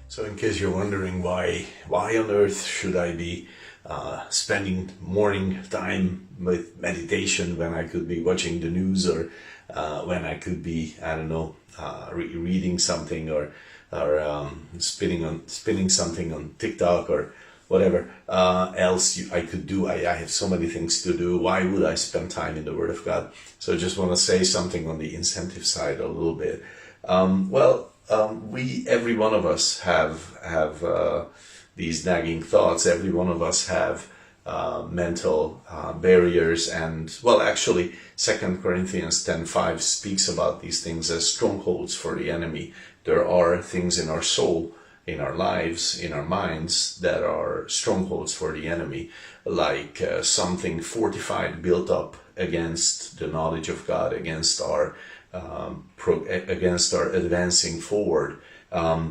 So in case you're wondering why on earth should I be spending morning time with meditation when I could be watching the news, or when I could be, I don't know, reading something, or spinning something on TikTok, or whatever else I could do. I have so many things to do. Why would I spend time in the Word of God? So I just want to say something on the incentive side a little bit. Every one of us have these nagging thoughts. Every one of us have mental barriers, and actually, 2 Corinthians 10:5 speaks about these things as strongholds for the enemy. There are things in our soul, in our lives, in our minds, that are strongholds for the enemy, like something fortified, built up against the knowledge of God, against our advancing forward,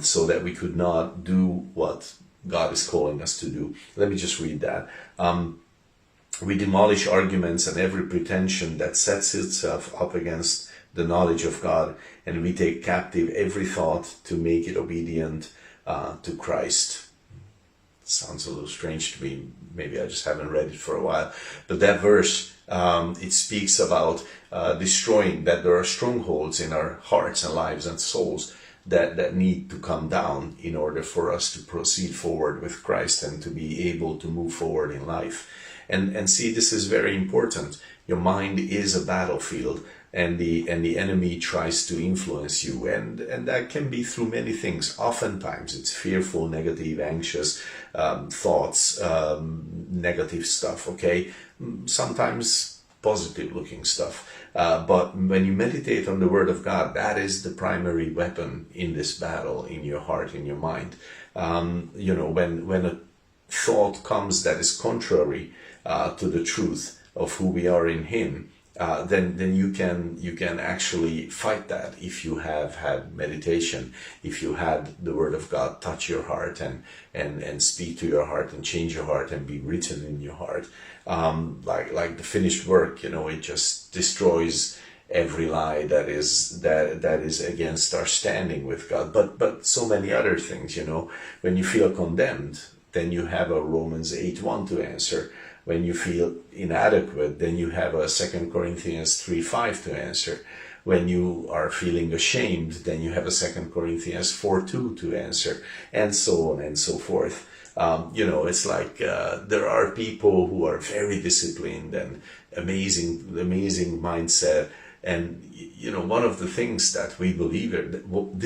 so that we could not do what God is calling us to do. Let me just read that. We demolish arguments and every pretension that sets itself up against the knowledge of God, and we take captive every thought to make it obedient to Christ. Sounds a little strange to me. Maybe I just haven't read it for a while. But that verse, it speaks about destroying, that there are strongholds in our hearts and lives and souls that need to come down in order for us to proceed forward with Christ and to be able to move forward in life. And see, this is very important. Your mind is a battlefield, and the enemy tries to influence you, and that can be through many things. Oftentimes it's fearful, negative, anxious thoughts, negative stuff, okay? Sometimes positive looking stuff. But when you meditate on the Word of God, that is the primary weapon in this battle, in your heart, in your mind. When a thought comes that is contrary to the truth of who we are in Him, then you can actually fight that if you have had meditation, if you had the Word of God touch your heart and speak to your heart and change your heart and be written in your heart. Like the finished work, it just destroys every lie that is against our standing with God. But so many other things, when you feel condemned, then you have a Romans 8:1 to answer. When you feel inadequate, then you have a 2 Corinthians 3:5 to answer. When you are feeling ashamed, then you have a 2 Corinthians 4:2 to answer, and so on and so forth. It's like there are people who are very disciplined and amazing mindset. And, one of the things that we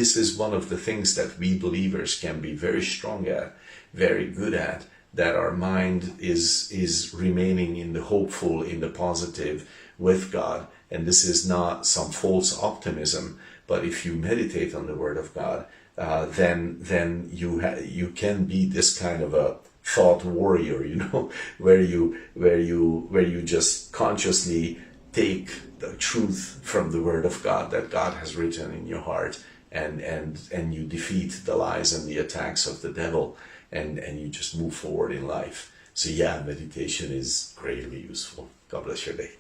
this is one of the things that we believers can be very strong at, very good at, that our mind is remaining in the hopeful, in the positive with God. And this is not some false optimism, but if you meditate on the Word of God, then you can be this kind of a thought warrior, where you just consciously take the truth from the Word of God that God has written in your heart, and you defeat the lies and the attacks of the devil, and you just move forward in life. So meditation is greatly useful. God bless your day.